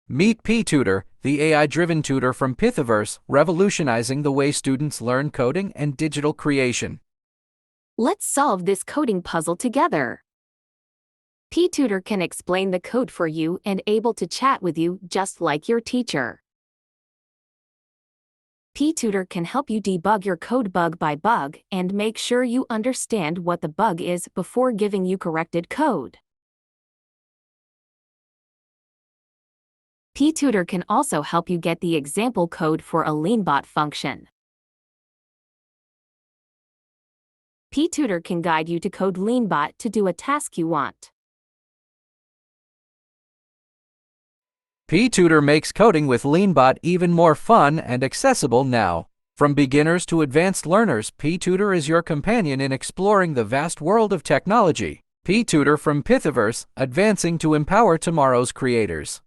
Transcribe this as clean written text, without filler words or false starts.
Meet PTutor, the AI-driven tutor from Pythaverse, revolutionizing the way students learn coding and digital creation. Let's solve this coding puzzle together. PTutor can explain the code for you and able to chat with you just like your teacher. PTutor can help you debug your code bug by bug and make sure you understand what the bug is before giving you corrected code. PTutor can also help you get the example code for a Leanbot function. PTutor can guide you to code Leanbot to do a task you want. PTutor makes coding with Leanbot even more fun and accessible now. From beginners to advanced learners, PTutor is your companion in exploring the vast world of technology. PTutor from Pythaverse, advancing to empower tomorrow's creators.